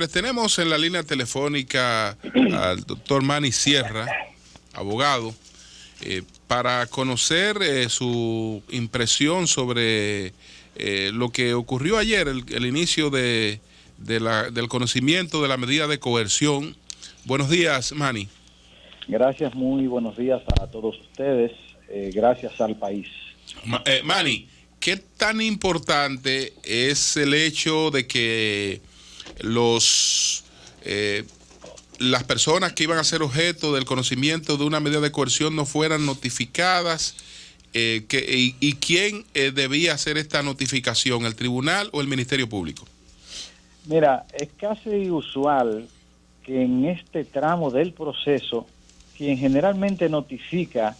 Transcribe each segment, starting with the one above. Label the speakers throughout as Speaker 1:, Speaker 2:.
Speaker 1: Les tenemos en la línea telefónica al doctor Manny Sierra, abogado, para conocer su impresión sobre lo que ocurrió ayer, el inicio del conocimiento de la medida de coerción. Buenos días, Manny.
Speaker 2: Gracias, muy buenos días a todos ustedes. Gracias al país.
Speaker 1: Manny, ¿qué tan importante es el hecho de que las personas que iban a ser objeto del conocimiento de una medida de coerción no fueran notificadas? ¿Y quién debía hacer esta notificación, el tribunal o el Ministerio Público?
Speaker 2: Mira, es casi usual que en este tramo del proceso, quien generalmente notifica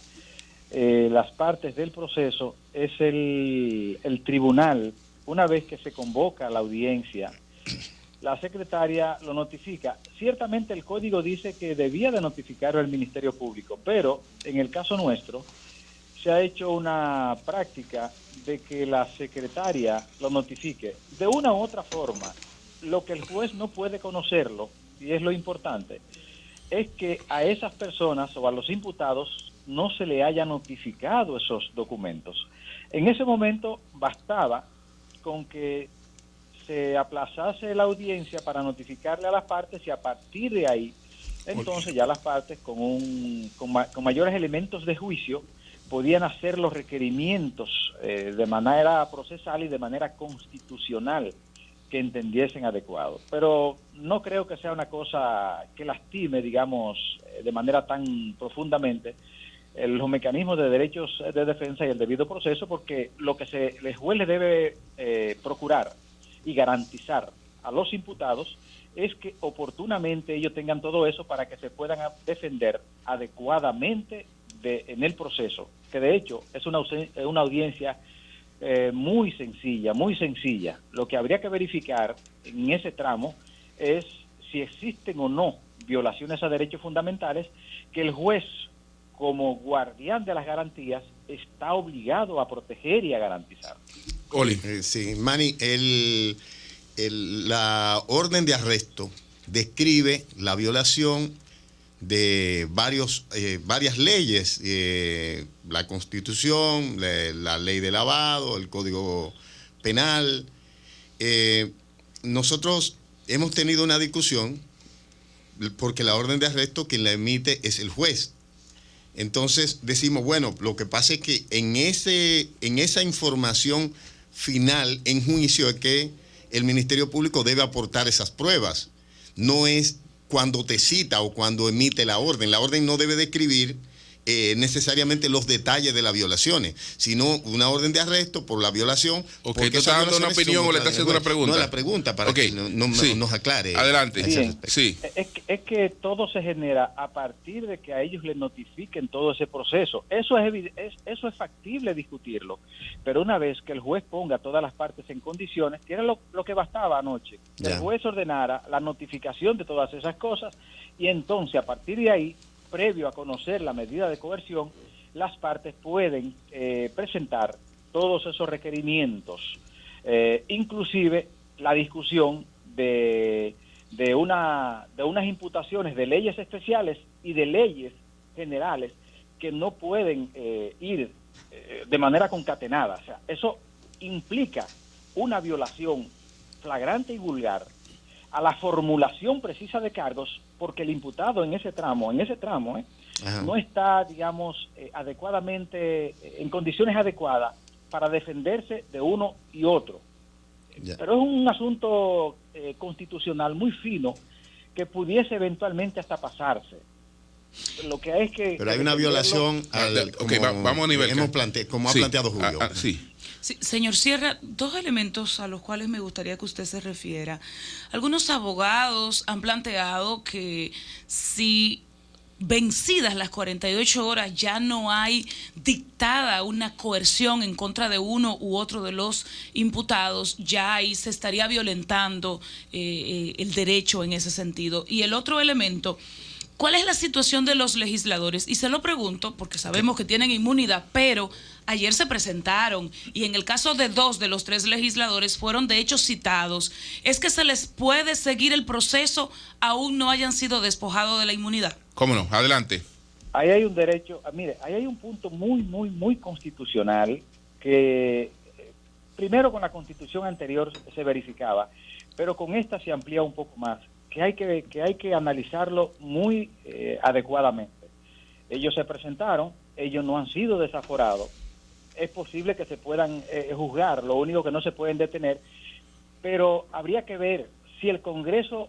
Speaker 2: las partes del proceso es el tribunal. Una vez que se convoca a la audiencia, la secretaria lo notifica. Ciertamente el código dice que debía de notificarlo el Ministerio Público, pero en el caso nuestro se ha hecho una práctica de que la secretaria lo notifique de una u otra forma. Lo que el juez no puede conocerlo, y es lo importante, es que a esas personas o a los imputados no se le haya notificado esos documentos. En ese momento bastaba con que se aplazase la audiencia para notificarle a las partes, y a partir de ahí, entonces ya las partes con mayores elementos de juicio podían hacer los requerimientos de manera procesal y de manera constitucional que entendiesen adecuado. Pero no creo que sea una cosa que lastime, digamos, de manera tan profundamente los mecanismos de derechos de defensa y el debido proceso, porque lo que el juez le debe procurar y garantizar a los imputados es que oportunamente ellos tengan todo eso para que se puedan defender adecuadamente en el proceso, que de hecho es una audiencia muy sencilla. Lo que habría que verificar en ese tramo es si existen o no violaciones a derechos fundamentales que el juez, como guardián de las garantías, está obligado a proteger y a garantizar.
Speaker 3: Oli. Sí, Manny, la orden de arresto describe la violación de varias leyes, la Constitución, la ley de lavado, el Código Penal. Nosotros hemos tenido una discusión porque la orden de arresto quien la emite es el juez. Entonces decimos, bueno, lo que pasa es que en esa información final en juicio es que el Ministerio Público debe aportar esas pruebas. No es cuando te cita o cuando emite la orden. La orden no debe describir necesariamente los detalles de las violaciones, sino una orden de arresto por la violación.
Speaker 1: ¿Tú estás dando una opinión o le estás haciendo una pregunta?
Speaker 3: No, la pregunta para que nos aclare.
Speaker 1: Adelante.
Speaker 2: Bien,
Speaker 1: sí.
Speaker 2: Es que todo se genera a partir de que a ellos les notifiquen todo ese proceso. Eso es factible discutirlo, pero una vez que el juez ponga todas las partes en condiciones, tiene lo que bastaba anoche, que el juez ordenara la notificación de todas esas cosas, y entonces a partir de ahí, previo a conocer la medida de coerción, las partes pueden presentar todos esos requerimientos, inclusive la discusión de unas imputaciones de leyes especiales y de leyes generales que no pueden ir de manera concatenada. O sea, eso implica una violación flagrante y vulgar a la formulación precisa de cargos, porque el imputado en ese tramo, no está, digamos, adecuadamente, en condiciones adecuadas para defenderse de uno y otro. Pero es un asunto constitucional muy fino que pudiese eventualmente hasta pasarse. Lo que es que...
Speaker 3: Pero hay una violación
Speaker 1: vamos a nivel
Speaker 3: como ha planteado Julio.
Speaker 1: Sí.
Speaker 4: Sí, señor Sierra, dos elementos a los cuales me gustaría que usted se refiera. Algunos abogados han planteado que si vencidas las 48 horas ya no hay dictada una coerción en contra de uno u otro de los imputados, ya ahí se estaría violentando el derecho en ese sentido. Y el otro elemento, ¿Cuál es la situación de los legisladores? Y se lo pregunto porque sabemos que tienen inmunidad, pero ayer se presentaron y en el caso de 2 de los 3 legisladores fueron de hecho citados. ¿Es que se les puede seguir el proceso aún no hayan sido despojados de la inmunidad?
Speaker 1: ¿Cómo no? Adelante.
Speaker 2: Ahí hay un derecho, mire, ahí hay un punto muy constitucional que primero con la constitución anterior se verificaba, pero con esta se amplía un poco más, que hay que analizarlo muy adecuadamente. Ellos se presentaron, ellos no han sido desaforados, es posible que se puedan juzgar, lo único que no se pueden detener, pero habría que ver si el Congreso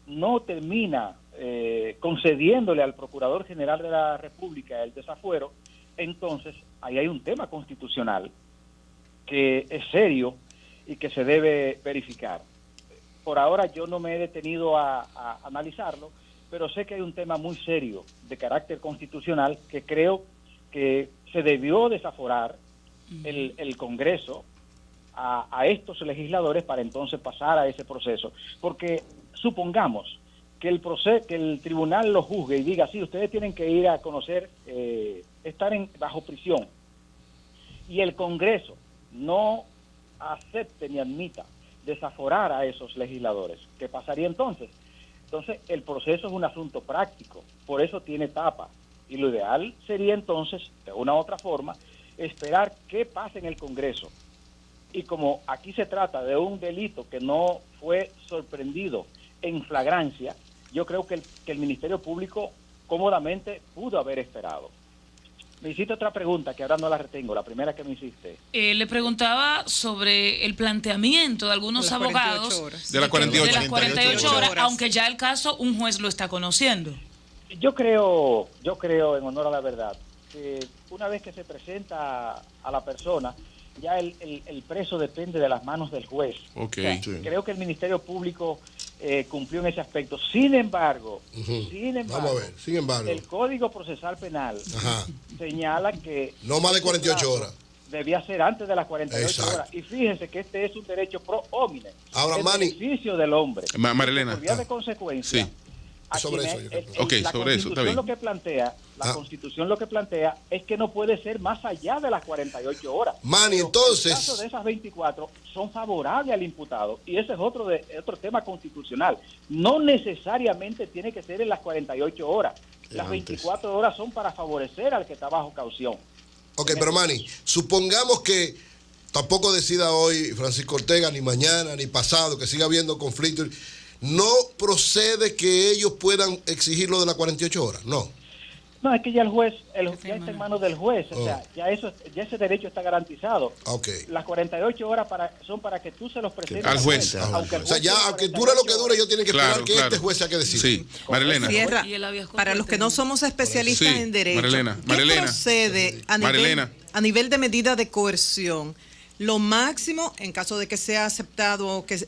Speaker 2: no termina concediéndole al Procurador General de la República el desafuero, entonces ahí hay un tema constitucional que es serio y que se debe verificar. Por ahora yo no me he detenido a analizarlo, pero sé que hay un tema muy serio de carácter constitucional que creo que se debió desaforar el Congreso a estos legisladores para entonces pasar a ese proceso. Porque supongamos que el tribunal lo juzgue y diga, sí, ustedes tienen que ir a conocer, estar bajo prisión, y el Congreso no acepte ni admita desaforar a esos legisladores. ¿Qué pasaría entonces? Entonces, el proceso es un asunto práctico, por eso tiene etapa, y lo ideal sería entonces, de una u otra forma, esperar qué pasa en el Congreso. Y como aquí se trata de un delito que no fue sorprendido en flagrancia, yo creo que el Ministerio Público cómodamente pudo haber esperado. Me hiciste otra pregunta que ahora no la retengo, la primera que me hiciste.
Speaker 4: Le preguntaba sobre el planteamiento de algunos abogados
Speaker 1: de las
Speaker 4: 48 horas, aunque ya el caso un juez lo está conociendo.
Speaker 2: Yo creo, en honor a la verdad, que una vez que se presenta a la persona, ya el preso depende de las manos del juez.
Speaker 1: Okay.
Speaker 2: O sea, creo que el Ministerio Público cumplió en ese aspecto. Sin embargo,
Speaker 5: vamos a ver, sin embargo,
Speaker 2: el Código Procesal Penal señala que
Speaker 5: no más de 48 horas.
Speaker 2: Debía ser antes de las 48
Speaker 5: Exacto.
Speaker 2: horas. Y fíjense que este es un derecho pro homine.
Speaker 5: Ahora,
Speaker 2: el
Speaker 5: Manny,
Speaker 2: beneficio del hombre.
Speaker 1: Marilena.
Speaker 2: Por vía de consecuencia.
Speaker 1: Sí.
Speaker 5: Sobre eso,
Speaker 2: la Constitución lo que plantea, Constitución lo que plantea es que no puede ser más allá de las 48 horas.
Speaker 5: Manny,
Speaker 2: pero
Speaker 5: entonces,
Speaker 2: en caso de esas 24 son favorables al imputado, y ese es otro tema constitucional. No necesariamente tiene que ser en las 48 horas. Las 24 horas son para favorecer al que está bajo caución.
Speaker 5: Ok, pero Manny, supongamos que tampoco decida hoy Francisco Ortega, ni mañana, ni pasado, que siga habiendo conflictos. ¿No procede que ellos puedan exigir lo de las 48 horas? No.
Speaker 2: No, es que ya ya está en manos del juez, o sea, ya ese derecho está garantizado.
Speaker 5: Okay.
Speaker 2: Las 48 horas son para que tú se los presentes
Speaker 1: al juez.
Speaker 5: O sea, ya aunque dure lo que dure, ellos tienen que esperar que este juez sea que decida.
Speaker 1: Sí, Marilena.
Speaker 6: Sierra, para los que no somos especialistas en derecho, ¿qué procede a nivel de medida de coerción? Lo máximo, en caso de que sea aceptado, que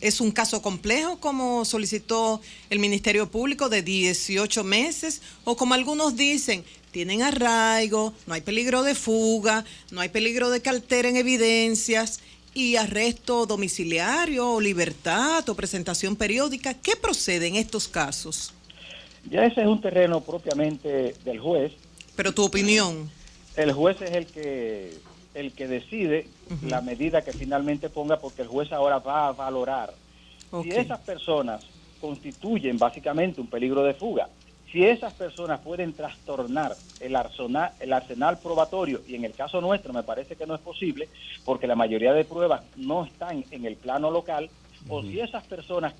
Speaker 6: es un caso complejo, como solicitó el Ministerio Público, de 18 meses, o como algunos dicen, tienen arraigo, no hay peligro de fuga, no hay peligro de que alteren evidencias, y arresto domiciliario, o libertad, o presentación periódica. ¿Qué procede en estos casos?
Speaker 2: Ya ese es un terreno propiamente del juez.
Speaker 6: Pero tu opinión.
Speaker 2: El juez es el que decide la medida que finalmente ponga, porque el juez ahora va a valorar si esas personas constituyen básicamente un peligro de fuga, si esas personas pueden trastornar el arsenal probatorio, y en el caso nuestro me parece que no es posible porque la mayoría de pruebas no están en el plano local, o si esas personas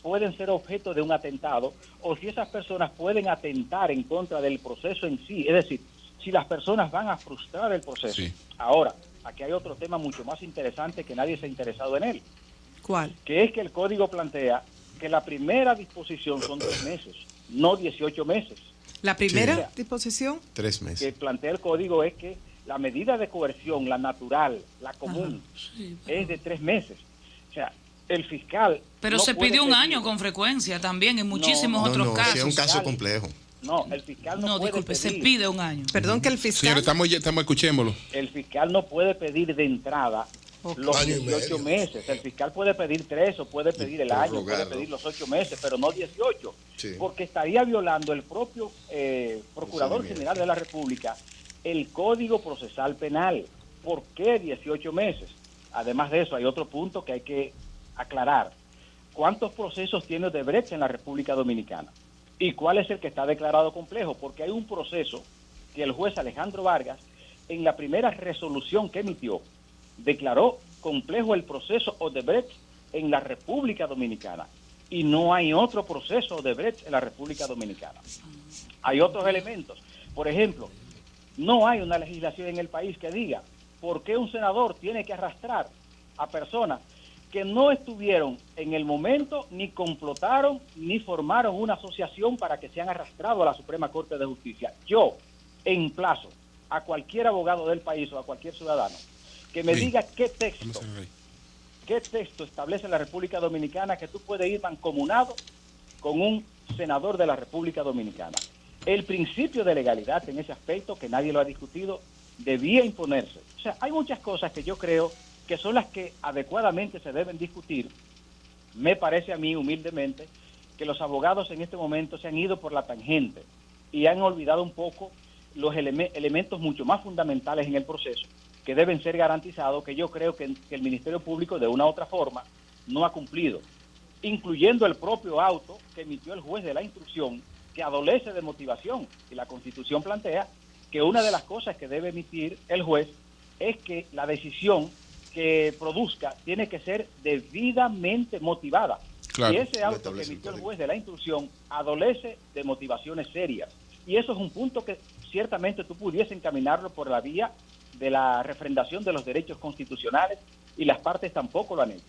Speaker 2: pueden ser objeto de un atentado, o si esas personas pueden atentar en contra del proceso en sí, es decir, si las personas van a frustrar el proceso.
Speaker 1: Sí.
Speaker 2: Ahora, aquí hay otro tema mucho más interesante que nadie se ha interesado en él.
Speaker 6: ¿Cuál?
Speaker 2: Que es que el código plantea que la primera disposición son 3 meses, no 18 meses.
Speaker 6: ¿La primera disposición?
Speaker 3: 3 meses.
Speaker 2: Que plantea el código es que la medida de coerción, la natural, la común, es de 3 meses. O sea, el fiscal...
Speaker 4: Pero no se pide un año con frecuencia también en muchísimos otros casos.
Speaker 3: Es un caso complejo.
Speaker 2: No, el fiscal no puede
Speaker 4: disculpe,
Speaker 2: pedir.
Speaker 4: se pide un año.
Speaker 6: Perdón, que el fiscal...
Speaker 1: Señor, estamos escuchémoslo.
Speaker 2: El fiscal no puede pedir de entrada los 18 meses. El fiscal puede pedir 3 o puede pedir el año, puede pedir los 8 meses, pero no 18, porque estaría violando el propio Procurador General de la República el Código Procesal Penal. ¿Por qué 18 meses? Además de eso, hay otro punto que hay que aclarar. ¿Cuántos procesos tiene Odebrecht en la República Dominicana? ¿Y cuál es el que está declarado complejo? Porque hay un proceso que el juez Alejandro Vargas, en la primera resolución que emitió, declaró complejo el proceso Odebrecht en la República Dominicana. Y no hay otro proceso Odebrecht en la República Dominicana. Hay otros elementos. Por ejemplo, no hay una legislación en el país que diga por qué un senador tiene que arrastrar a personas que no estuvieron en el momento, ni complotaron, ni formaron una asociación para que sean arrastrados a la Suprema Corte de Justicia. Yo emplazo a cualquier abogado del país o a cualquier ciudadano que me diga qué texto establece en la República Dominicana que tú puedes ir mancomunado con un senador de la República Dominicana. El principio de legalidad en ese aspecto, que nadie lo ha discutido, debía imponerse. O sea, hay muchas cosas que yo creo que son las que adecuadamente se deben discutir. Me parece a mí, humildemente, que los abogados en este momento se han ido por la tangente y han olvidado un poco los elementos mucho más fundamentales en el proceso, que deben ser garantizados, que yo creo que el Ministerio Público de una u otra forma no ha cumplido, incluyendo el propio auto que emitió el juez de la instrucción, que adolece de motivación, y la Constitución plantea que una de las cosas que debe emitir el juez es que la decisión que produzca tiene que ser debidamente motivada. Claro. Y ese auto que emitió el juez de la instrucción adolece de motivaciones serias. Y eso es un punto que ciertamente tú pudiese encaminarlo por la vía de la refrendación de los derechos constitucionales, y las partes tampoco lo han hecho.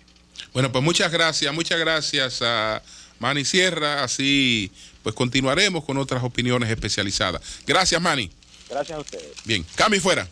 Speaker 1: Bueno, pues muchas gracias a Manny Sierra. Así pues continuaremos con otras opiniones especializadas. Gracias, Manny.
Speaker 2: Gracias a ustedes.
Speaker 1: Bien, cambio y fuera.